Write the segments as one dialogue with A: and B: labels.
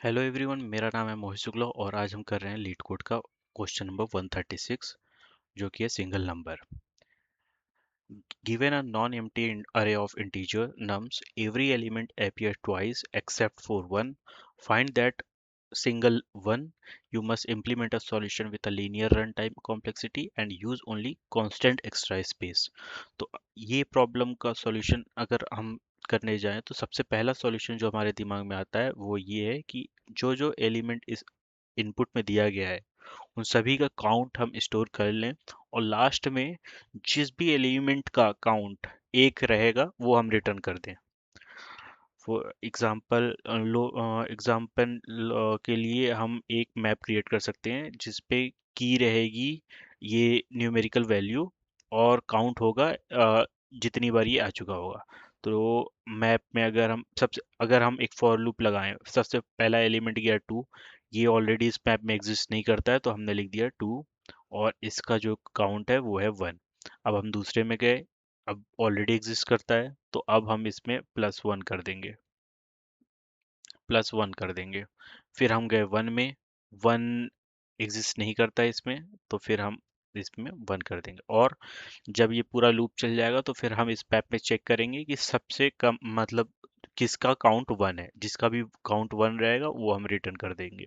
A: Hello everyone, मेरा नाम है मोहित शुक्ला और आज हम कर रहे हैं लीड कोड का क्वेश्चन नंबर 136 जो कि है single number. Given a non empty array of integer nums, every element appears twice except for one. Find that single one. You must implement a solution with a linear runtime complexity and use only constant extra space. तो ये problem का solution अगर हम करने जाएं तो सबसे पहला सॉल्यूशन जो हमारे दिमाग में आता है वो ये है कि जो जो एलिमेंट इस इनपुट में दिया गया है उन सभी का काउंट हम स्टोर कर लें और लास्ट में जिस भी एलिमेंट का काउंट एक रहेगा वो हम रिटर्न कर दें। फॉर एग्जांपल एग्जांपल के लिए हम एक मैप क्रिएट कर सकते हैं जिस पे की रहेगी ये न्यूमेरिकल वैल्यू और काउंट होगा जितनी बार ये आ चुका होगा। तो मैप में अगर हम एक फॉर लूप लगाएं, सबसे पहला एलिमेंट गया टू, ये ऑलरेडी इस मैप में एग्जिस्ट नहीं करता है तो हमने लिख दिया टू और इसका जो काउंट है वो है वन। अब हम दूसरे में गए, अब ऑलरेडी एग्जिस्ट करता है तो अब हम इसमें प्लस वन कर देंगे, प्लस वन कर देंगे। फिर हम गए वन में, वन एग्जिस्ट नहीं करता है इसमें तो फिर हम इसमें वन कर देंगे। और जब ये पूरा लूप चल जाएगा तो फिर हम इस पैप में चेक करेंगे कि सबसे कम मतलब किसका काउंट वन है, जिसका भी काउंट वन रहेगा वो हम रिटर्न कर देंगे।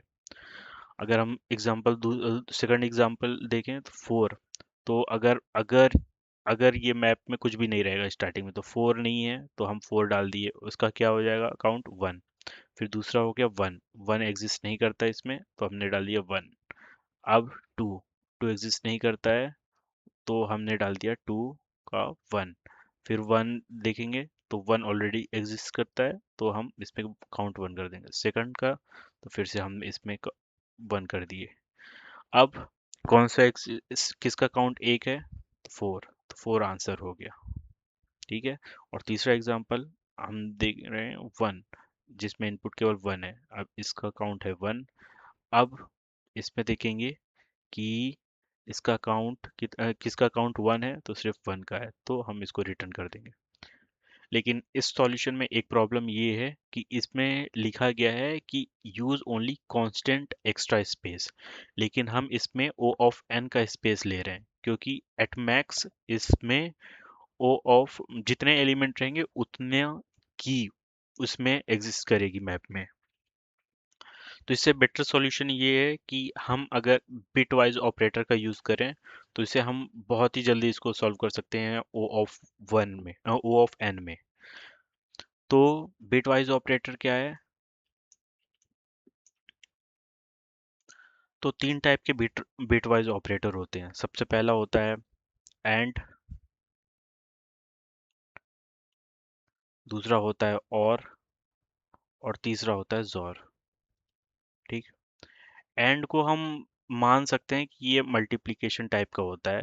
A: अगर हम सेकंड एग्जांपल देखें तो फोर। तो अगर अगर अगर ये मैप में कुछ भी नहीं रहेगा स्टार्टिंग में, तो फोर नहीं है तो हम फोर डाल दिए, उसका क्या हो जाएगा काउंट वन। फिर दूसरा हो गया वन, वन एग्जिस्ट नहीं करता इसमें तो हमने डाल दिया वन। अब टू, टू एग्जिस्ट नहीं करता है तो हमने डाल दिया टू का वन। फिर वन देखेंगे तो वन ऑलरेडी एग्जिस्ट करता है तो हम इसमें काउंट वन कर देंगे सेकंड का, तो फिर से हम इसमें वन कर दिए। अब कौन सा किसका काउंट एक है, फोर, तो फोर आंसर हो गया। ठीक है। और तीसरा एग्जांपल हम देख रहे हैं वन, जिसमें इनपुट केवल वन है, अब इसका काउंट है वन। अब इसमें देखेंगे कि इसका किसका काउंट वन है, तो सिर्फ वन का है तो हम इसको रिटर्न कर देंगे। लेकिन इस सॉल्यूशन में एक प्रॉब्लम ये है कि इसमें लिखा गया है कि use only constant extra space, लेकिन हम इसमें ओ ऑफ एन का स्पेस ले रहे हैं क्योंकि एट मैक्स इसमें ओ ऑफ जितने एलिमेंट रहेंगे उतने की उसमें एग्जिस्ट करेगी मैप में। तो इससे बेटर सॉल्यूशन ये है कि हम अगर बिट वाइज ऑपरेटर का यूज करें तो इसे हम बहुत ही जल्दी इसको सॉल्व कर सकते हैं ओ ऑफ वन में, ओ ऑफ एन में। तो बिट वाइज ऑपरेटर क्या है, तो तीन टाइप के बिट वाइज ऑपरेटर होते हैं। सबसे पहला होता है एंड, दूसरा होता है और तीसरा होता है जोर। ठीक। एंड को हम मान सकते हैं कि ये मल्टीप्लिकेशन टाइप का होता है,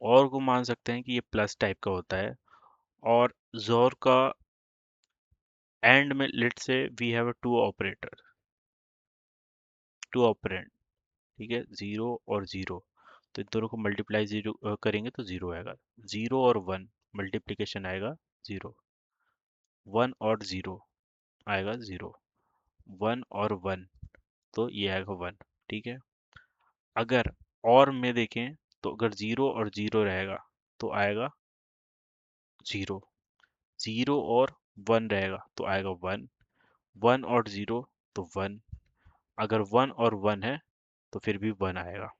A: और को मान सकते हैं कि ये प्लस टाइप का होता है, और जोर का एंड में let say we have a two operator, two operand. ठीक है, जीरो और जीरो, तो इन दोनों को मल्टीप्लाई जीरो करेंगे तो जीरो आएगा। जीरो और वन मल्टीप्लिकेशन आएगा जीरो, वन और जीरो आएगा जीरो, वन और वन तो ये आएगा वन। ठीक है। अगर और में देखें तो अगर जीरो और जीरो रहेगा तो आएगा जीरो, जीरो और वन रहेगा तो आएगा वन, वन और जीरो तो वन, अगर वन और वन है तो फिर भी वन आएगा।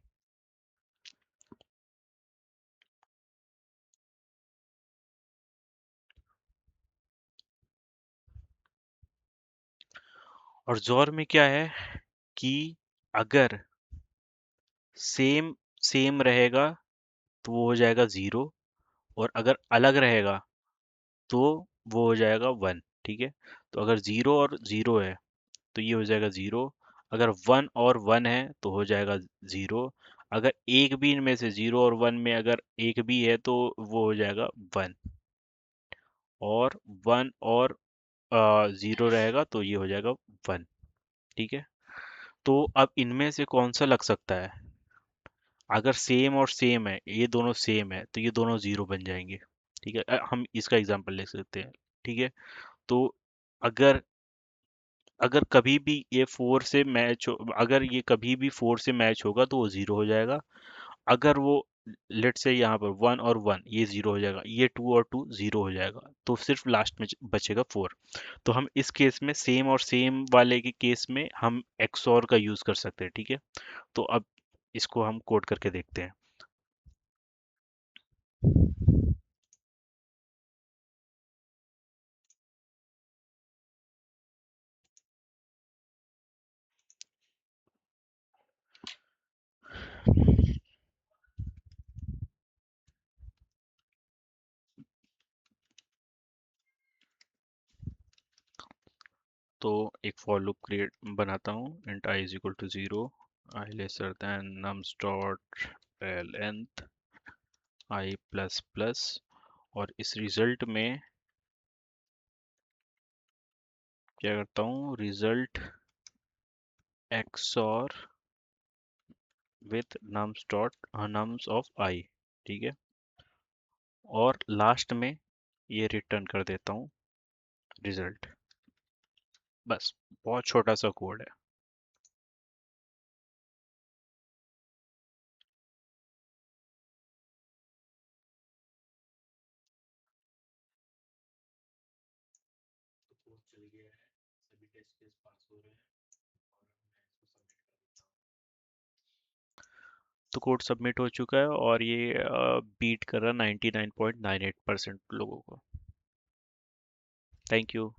A: और जोर में क्या है कि अगर सेम सेम रहेगा तो वो हो जाएगा जीरो, और अगर अलग रहेगा तो वो हो जाएगा वन। ठीक है। तो अगर जीरो और जीरो है तो ये हो जाएगा जीरो, अगर वन और वन है तो हो जाएगा जीरो, अगर एक भी इनमें से जीरो और वन में अगर एक भी है तो वो हो जाएगा वन, और वन और जीरो रहेगा तो ये हो जाएगा वन। ठीक है। तो अब इनमें से कौन सा लग सकता है, अगर सेम और सेम है, ये दोनों सेम है तो ये दोनों जीरो बन जाएंगे। ठीक है। हम इसका एग्जांपल ले सकते हैं। ठीक है। तो अगर अगर कभी भी ये फोर से मैच हो, अगर ये कभी भी फोर से मैच होगा तो वो जीरो हो जाएगा। अगर वो लेट से यहाँ पर वन और वन ये जीरो हो जाएगा, ये टू और टू जीरो हो जाएगा, तो सिर्फ लास्ट में बचेगा फोर। तो हम इस केस में सेम और सेम वाले के केस में हम एक्सऑर का यूज कर सकते हैं, ठीक है। तो अब इसको हम कोड करके देखते हैं। तो एक फॉर लूप क्रिएट बनाता हूँ, int I is equal to zero, I lesser than nums dot length I plus plus, और इस रिजल्ट में क्या करता हूँ, result XOR with nums dot nums of I, ठीक है। और लास्ट में ये रिटर्न कर देता हूँ रिजल्ट। बस, बहुत छोटा सा कोड है। तो कोड चल गया है, सभी टेस्ट केस पास हो रहे हैं, और अब मैं इसको सबमिट कर देता हूँ। तो कोड सबमिट हो चुका है और ये बीट कर रहा 99.98% लोगों को। Thank you.